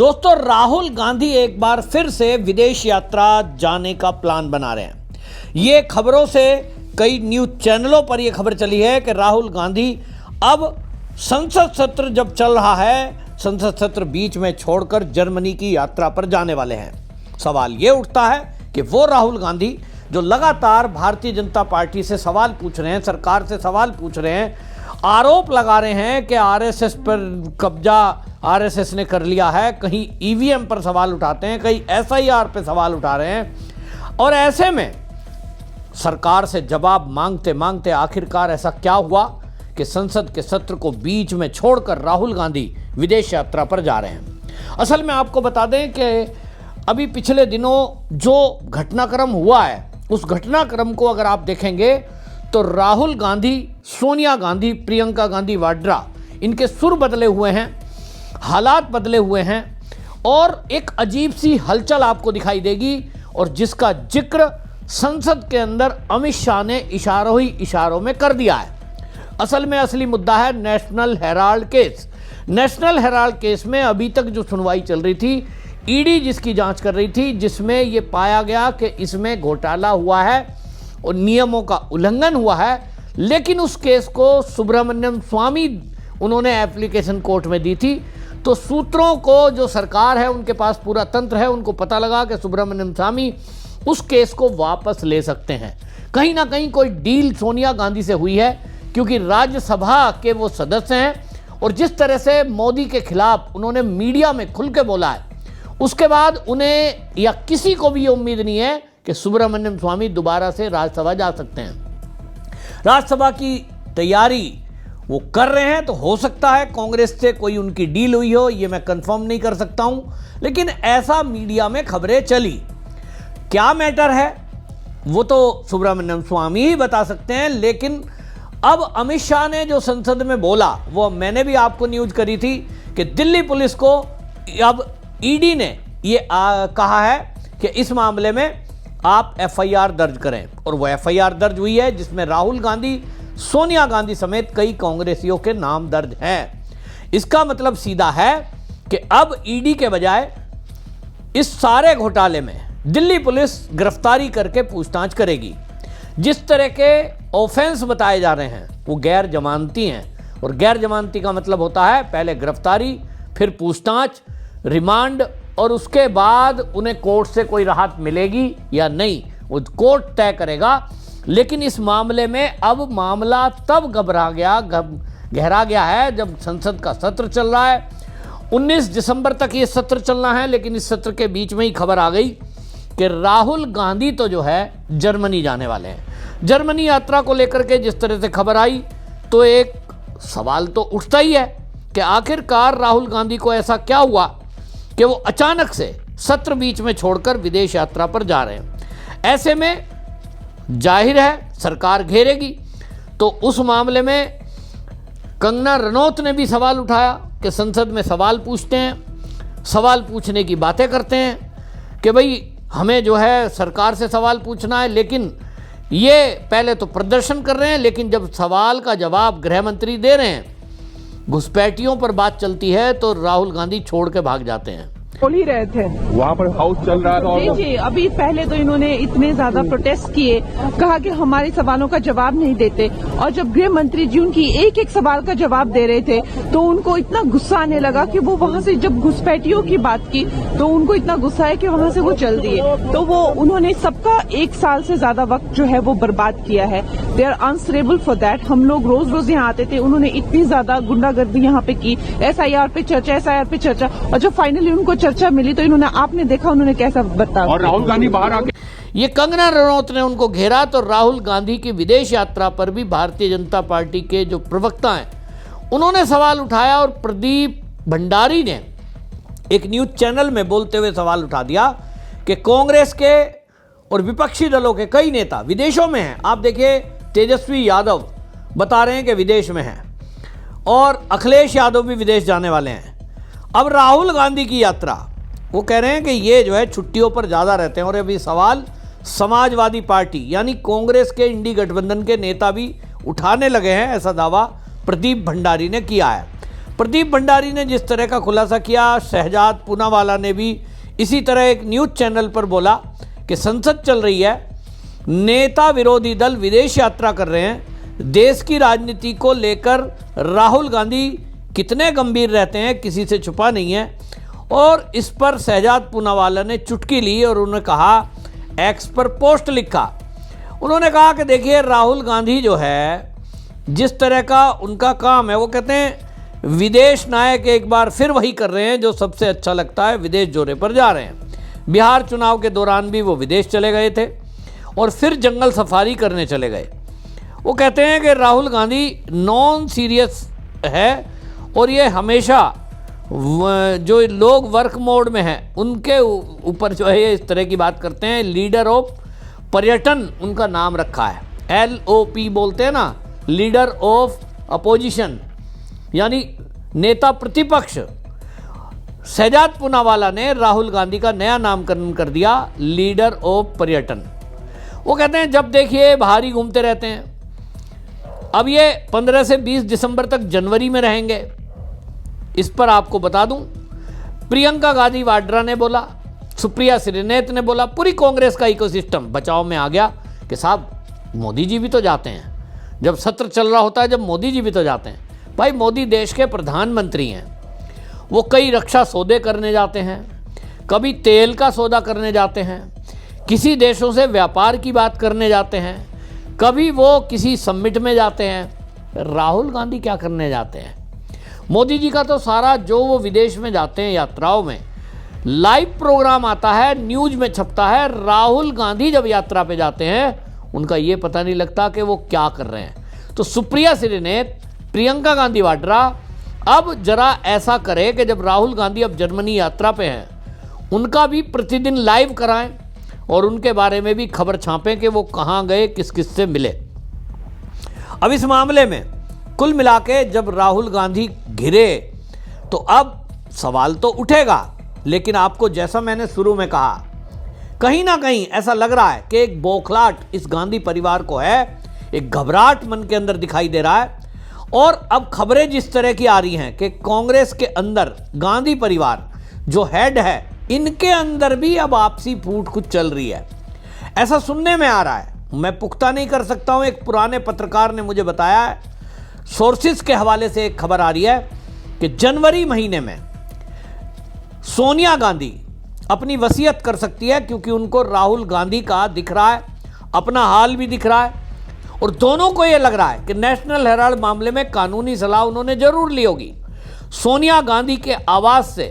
दोस्तों, राहुल गांधी एक बार फिर से विदेश यात्रा जाने का प्लान बना रहे हैं। ये खबरों से कई न्यूज चैनलों पर यह खबर चली है कि राहुल गांधी अब संसद सत्र जब चल रहा है, संसद सत्र बीच में छोड़कर जर्मनी की यात्रा पर जाने वाले हैं। सवाल ये उठता है कि वो राहुल गांधी जो लगातार भारतीय जनता पार्टी से सवाल पूछ रहे हैं, सरकार से सवाल पूछ रहे हैं, आरोप लगा रहे हैं कि आरएसएस पर कब्जा आरएसएस ने कर लिया है, कहीं ईवीएम पर सवाल उठाते हैं, कहीं एसआईआर पे सवाल उठा रहे हैं। और ऐसे में सरकार से जवाब मांगते मांगते आखिरकार ऐसा क्या हुआ कि संसद के सत्र को बीच में छोड़कर राहुल गांधी विदेश यात्रा पर जा रहे हैं। असल में आपको बता दें कि अभी पिछले दिनों जो घटनाक्रम हुआ है, उस घटनाक्रम को अगर आप देखेंगे तो राहुल गांधी, सोनिया गांधी, प्रियंका गांधी वाड्रा, इनके सुर बदले हुए हैं, हालात बदले हुए हैं और एक अजीब सी हलचल आपको दिखाई देगी और जिसका जिक्र संसद के अंदर अमित शाह ने इशारों ही इशारों में कर दिया है। असल में असली मुद्दा है national Herald case. National Herald case में अभी तक जो सुनवाई चल रही थी, ईडी जिसकी जांच कर रही थी, जिसमें यह पाया गया कि इसमें घोटाला हुआ है और नियमों का उल्लंघन हुआ है, लेकिन उस केस को सुब्रमण्यम स्वामी उन्होंने एप्लीकेशन कोर्ट में दी थी। तो सूत्रों को, जो सरकार है उनके पास पूरा तंत्र है, उनको पता लगा कि सुब्रमण्यम स्वामी उस केस को वापस ले सकते हैं। कहीं ना कहीं कोई डील सोनिया गांधी से हुई है, क्योंकि राज्यसभा के वो सदस्य हैं और जिस तरह से मोदी के खिलाफ उन्होंने मीडिया में खुल के बोला है, उसके बाद उन्हें या किसी को भी ये उम्मीद नहीं है कि सुब्रमण्यम स्वामी दोबारा से राज्यसभा जा सकते हैं। राज्यसभा की तैयारी वो कर रहे हैं, तो हो सकता है कांग्रेस से कोई उनकी डील हुई हो, ये मैं कंफर्म नहीं कर सकता हूं, लेकिन ऐसा मीडिया में खबरें चली। क्या मैटर है वो तो सुब्रमण्यम स्वामी ही बता सकते हैं, लेकिन अब अमित शाह ने जो संसद में बोला, वो मैंने भी आपको न्यूज करी थी कि दिल्ली पुलिस को अब ईडी ने ये कहा है कि इस मामले में आप एफआईआर दर्ज करें, और वो एफआईआर दर्ज हुई है जिसमें राहुल गांधी, सोनिया गांधी समेत कई कांग्रेसियों के नाम दर्ज हैं। इसका मतलब सीधा है कि अब ईडी के बजाय इस सारे घोटाले में दिल्ली पुलिस गिरफ्तारी करके पूछताछ करेगी। जिस तरह के ऑफेंस बताए जा रहे हैं वो गैर जमानती हैं, और गैर जमानती का मतलब होता है पहले गिरफ्तारी, फिर पूछताछ, रिमांड, और उसके बाद उन्हें कोर्ट से कोई राहत मिलेगी या नहीं वो कोर्ट तय करेगा। लेकिन इस मामले में अब मामला तब गहरा गया है जब संसद का सत्र चल रहा है। 19 दिसंबर तक ये सत्र चलना है, लेकिन इस सत्र के बीच में ही खबर आ गई कि राहुल गांधी तो जो है जर्मनी जाने वाले हैं। जर्मनी यात्रा को लेकर के जिस तरह से खबर आई, तो एक सवाल तो उठता ही है कि आखिरकार राहुल गांधी को ऐसा क्या हुआ कि वो अचानक से सत्र बीच में छोड़कर विदेश यात्रा पर जा रहे हैं। ऐसे में जाहिर है सरकार घेरेगी, तो उस मामले में कंगना रनौत ने भी सवाल उठाया कि संसद में सवाल पूछते हैं, सवाल पूछने की बातें करते हैं कि भाई हमें जो है सरकार से सवाल पूछना है, लेकिन ये पहले तो प्रदर्शन कर रहे हैं, लेकिन जब सवाल का जवाब गृह मंत्री दे रहे हैं, घुसपैठियों पर बात चलती है, तो राहुल गांधी छोड़ के भाग जाते हैं। बोल ही रहे थे, वहाँ पर हाउस चल रहा था। जी जी, अभी पहले तो इन्होंने इतने ज्यादा प्रोटेस्ट किए, कहा कि हमारे सवालों का जवाब नहीं देते, और जब गृह मंत्री जी उनकी एक एक सवाल का जवाब दे रहे थे तो उनको इतना गुस्सा आने लगा कि वो वहाँ से जब घुसपैठियों की बात की तो उनको इतना गुस्सा है कि वहाँ से वो चल दिए। तो वो उन्होंने सबका 1 साल से ज्यादा वक्त जो है वो बर्बाद किया है। They are answerable for that. हम लोग रोज रोज यहाँ आते थे, उन्होंने इतनी ज्यादा गुंडागर्दी यहाँ पे की, एसआईआर पे चर्चा, एसआईआर पे चर्चा, और जब फाइनली उनको चर्चा मिली तो इन्होंने, आपने देखा उन्होंने कैसा बता। और राहुल गांधी बाहर आके, ये कंगना रनौत ने उनको घेरा, तो राहुल गांधी की विदेश यात्रा पर भी भारतीय जनता पार्टी के जो प्रवक्ता हैं उन्होंने सवाल उठाया, और प्रदीप भंडारी ने एक न्यूज चैनल में बोलते हुए सवाल उठा दिया कि कांग्रेस के और विपक्षी दलों के कई नेता विदेशों में हैं। आप देखिए, तेजस्वी यादव बता रहे हैं कि विदेश में हैं, और अखिलेश यादव भी विदेश जाने वाले हैं। अब राहुल गांधी की यात्रा, वो कह रहे हैं कि ये जो है छुट्टियों पर ज़्यादा रहते हैं, और अभी सवाल समाजवादी पार्टी यानी कांग्रेस के इंडी गठबंधन के नेता भी उठाने लगे हैं, ऐसा दावा प्रदीप भंडारी ने किया है। प्रदीप भंडारी ने जिस तरह का खुलासा किया, शहजाद पूनावाला ने भी इसी तरह एक न्यूज़ चैनल पर बोला कि संसद चल रही है, नेता विरोधी दल विदेश यात्रा कर रहे हैं, देश की राजनीति को लेकर राहुल गांधी कितने गंभीर रहते हैं किसी से छुपा नहीं है। और इस पर शहजाद पूनावाला ने चुटकी ली और उन्होंने कहा, एक्स पर पोस्ट लिखा, उन्होंने कहा कि देखिए राहुल गांधी जो है जिस तरह का उनका काम है, वो कहते हैं विदेश नायक एक बार फिर वही कर रहे हैं जो सबसे अच्छा लगता है, विदेश दौरे पर जा रहे हैं। बिहार चुनाव के दौरान भी वो विदेश चले गए थे और फिर जंगल सफारी करने चले गए। वो कहते हैं कि राहुल गांधी नॉन सीरियस है और ये हमेशा जो लोग वर्क मोड में हैं उनके ऊपर जो है ये इस तरह की बात करते हैं। लीडर ऑफ पर्यटन उनका नाम रखा है, LOP बोलते हैं ना, लीडर ऑफ अपोजिशन, यानी नेता प्रतिपक्ष। शहजाद पूनावाला ने राहुल गांधी का नया नामकरण कर दिया, लीडर ऑफ पर्यटन। वो कहते हैं जब देखिए बाहर ही घूमते रहते हैं। अब ये 15 से 20 दिसंबर तक जनवरी में रहेंगे। इस पर आपको बता दूं, प्रियंका गांधी वाड्रा ने बोला, सुप्रिया श्रीनेत ने बोला, पूरी कांग्रेस का इकोसिस्टम बचाव में आ गया कि साहब मोदी जी भी तो जाते हैं, जब सत्र चल रहा होता है जब मोदी जी भी तो जाते हैं। भाई मोदी देश के प्रधानमंत्री हैं, वो कई रक्षा सौदे करने जाते हैं, कभी तेल का सौदा करने जाते हैं, किसी देशों से व्यापार की बात करने जाते हैं, कभी वो किसी समिट में जाते हैं। राहुल गांधी क्या करने जाते हैं? मोदी जी का तो सारा जो वो विदेश में जाते हैं यात्राओं में लाइव प्रोग्राम आता है, न्यूज में छपता है। राहुल गांधी जब यात्रा पे जाते हैं उनका ये पता नहीं लगता कि वो क्या कर रहे हैं। तो सुप्रिया श्रीनेत, प्रियंका गांधी वाड्रा अब जरा ऐसा करे कि जब राहुल गांधी अब जर्मनी यात्रा पे हैं उनका भी प्रतिदिन लाइव कराएं और उनके बारे में भी खबर छापें कि वो कहाँ गए, किस किस से मिले। अब इस मामले में कुल मिला के जब राहुल गांधी घिरे तो अब सवाल तो उठेगा, लेकिन आपको जैसा मैंने शुरू में कहा, कहीं ना कहीं ऐसा लग रहा है कि एक बौखलाहट इस गांधी परिवार को है, एक घबराहट मन के अंदर दिखाई दे रहा है। और अब खबरें जिस तरह की आ रही हैं कि कांग्रेस के अंदर गांधी परिवार जो हेड है, इनके अंदर भी अब आपसी फूट कुछ चल रही है, ऐसा सुनने में आ रहा है। मैं पुख्ता नहीं कर सकता हूं, एक पुराने पत्रकार ने मुझे बताया है, सोर्सेस के हवाले से एक खबर आ रही है कि जनवरी महीने में सोनिया गांधी अपनी वसीयत कर सकती है, क्योंकि उनको राहुल गांधी का दिख रहा है, अपना हाल भी दिख रहा है और दोनों को यह लग रहा है कि नेशनल हेराल्ड मामले में कानूनी सलाह उन्होंने जरूर ली होगी। सोनिया गांधी के आवास से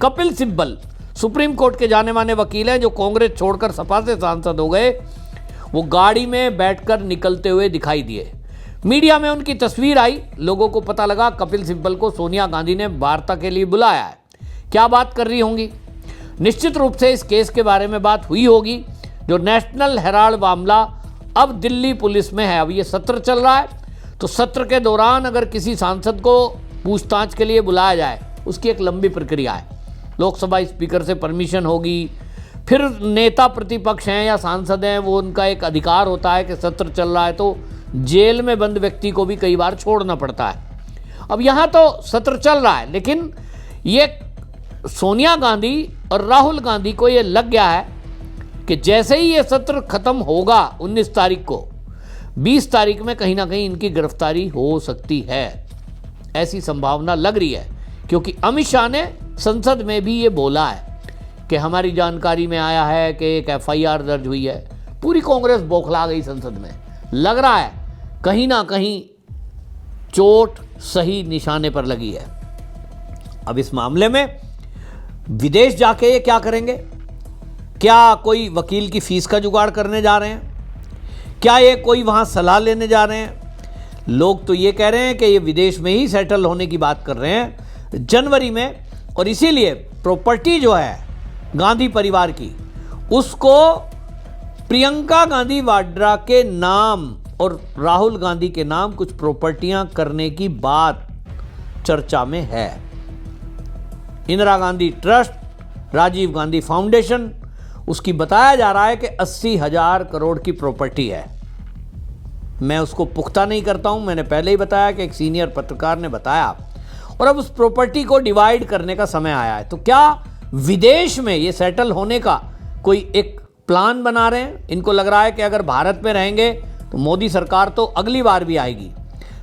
कपिल सिब्बल, सुप्रीम कोर्ट के जाने माने वकील हैं जो कांग्रेस छोड़कर सपा से सांसद हो गए, वो गाड़ी में बैठकर निकलते हुए दिखाई दिए। मीडिया में उनकी तस्वीर आई, लोगों को पता लगा कपिल सिब्बल को सोनिया गांधी ने वार्ता के लिए बुलाया है। क्या बात कर रही होंगी? निश्चित रूप से इस केस के बारे में बात हुई होगी, जो नेशनल हेराल्ड मामला अब दिल्ली पुलिस में है। अब ये सत्र चल रहा है, तो सत्र के दौरान अगर किसी सांसद को पूछताछ के लिए बुलाया जाए, उसकी एक लंबी प्रक्रिया है। लोकसभा स्पीकर से परमिशन होगी, फिर नेता प्रतिपक्ष हैं या सांसद हैं, वो उनका एक अधिकार होता है कि सत्र चल रहा है तो जेल में बंद व्यक्ति को भी कई बार छोड़ना पड़ता है। अब यहाँ तो सत्र चल रहा है, लेकिन ये सोनिया गांधी और राहुल गांधी को ये लग गया है कि जैसे ही ये सत्र खत्म होगा 19 तारीख को, 20 तारीख में कहीं ना कहीं इनकी गिरफ्तारी हो सकती है, ऐसी संभावना लग रही है। क्योंकि अमित शाह ने संसद में भी ये बोला है कि हमारी जानकारी में आया है कि एक FIR दर्ज हुई है। पूरी कांग्रेस बौखला गई संसद में। लग रहा है कहीं ना कहीं चोट सही निशाने पर लगी है। अब इस मामले में विदेश जाके ये क्या करेंगे? क्या कोई वकील की फीस का जुगाड़ करने जा रहे हैं? क्या ये कोई वहां सलाह लेने जा रहे हैं? लोग तो ये कह रहे हैं कि ये विदेश में ही सेटल होने की बात कर रहे हैं जनवरी में, और इसीलिए प्रॉपर्टी जो है गांधी परिवार की, उसको प्रियंका गांधी वाड्रा के नाम और राहुल गांधी के नाम कुछ प्रॉपर्टियां करने की बात चर्चा में है। इंदिरा गांधी ट्रस्ट, राजीव गांधी फाउंडेशन, उसकी बताया जा रहा है कि 80,000 करोड़ की प्रॉपर्टी है। मैं उसको पुख्ता नहीं करता हूं, मैंने पहले ही बताया कि एक सीनियर पत्रकार ने बताया, और अब उस प्रॉपर्टी को डिवाइड करने का समय आया है। तो क्या विदेश में ये सेटल होने का कोई एक प्लान बना रहे हैं? इनको लग रहा है कि अगर भारत में रहेंगे तो मोदी सरकार तो अगली बार भी आएगी,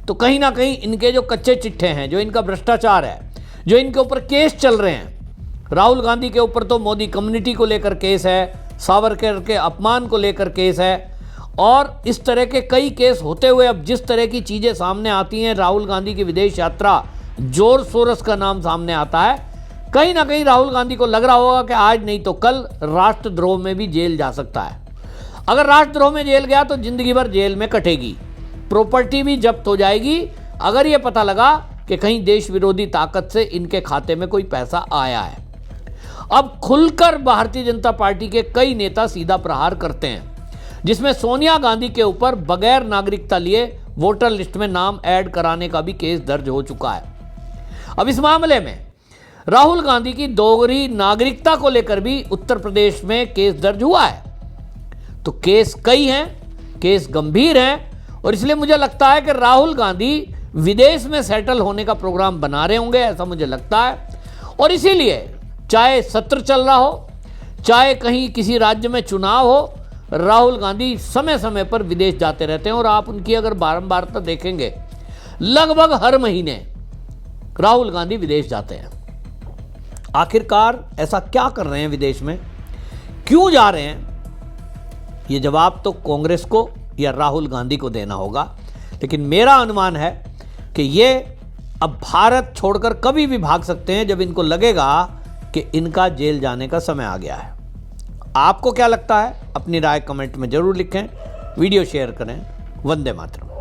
तो कहीं ना कहीं इनके जो कच्चे चिट्ठे हैं, जो इनका भ्रष्टाचार है, जो इनके ऊपर केस चल रहे हैं, राहुल गांधी के ऊपर तो मोदी कम्युनिटी को लेकर केस है, सावरकर के अपमान को लेकर केस है, और इस तरह के कई केस होते हुए अब जिस तरह की चीज़ें सामने आती हैं, राहुल गांधी की विदेश यात्रा, जॉर्ज सोरोस का नाम सामने आता है, कहीं ना कहीं राहुल गांधी को लग रहा होगा कि आज नहीं तो कल राष्ट्रद्रोह में भी जेल जा सकता है। अगर राष्ट्रद्रोह में जेल गया तो जिंदगी भर जेल में कटेगी, प्रॉपर्टी भी जब्त हो जाएगी, अगर ये पता लगा कि कहीं देश विरोधी ताकत से इनके खाते में कोई पैसा आया है। अब खुलकर भारतीय जनता पार्टी के कई नेता सीधा प्रहार करते हैं, जिसमें सोनिया गांधी के ऊपर बगैर नागरिकता लिए वोटर लिस्ट में नाम ऐड कराने का भी केस दर्ज हो चुका है। अब इस मामले में राहुल गांधी की दोहरी नागरिकता को लेकर भी उत्तर प्रदेश में केस दर्ज हुआ है। तो केस कई हैं, केस गंभीर हैं, और इसलिए मुझे लगता है कि राहुल गांधी विदेश में सेटल होने का प्रोग्राम बना रहे होंगे, ऐसा मुझे लगता है। और इसीलिए चाहे सत्र चल रहा हो, चाहे कहीं किसी राज्य में चुनाव हो, राहुल गांधी समय समय पर विदेश जाते रहते हैं। और आप उनकी अगर बारंबारता देखेंगे, लगभग हर महीने राहुल गांधी विदेश जाते हैं। आखिरकार ऐसा क्या कर रहे हैं विदेश में, क्यों जा रहे हैं, ये जवाब तो कांग्रेस को या राहुल गांधी को देना होगा। लेकिन मेरा अनुमान है कि ये अब भारत छोड़कर कभी भी भाग सकते हैं जब इनको लगेगा कि इनका जेल जाने का समय आ गया है। आपको क्या लगता है? अपनी राय कमेंट में जरूर लिखें, वीडियो शेयर करें। वंदे मातरम।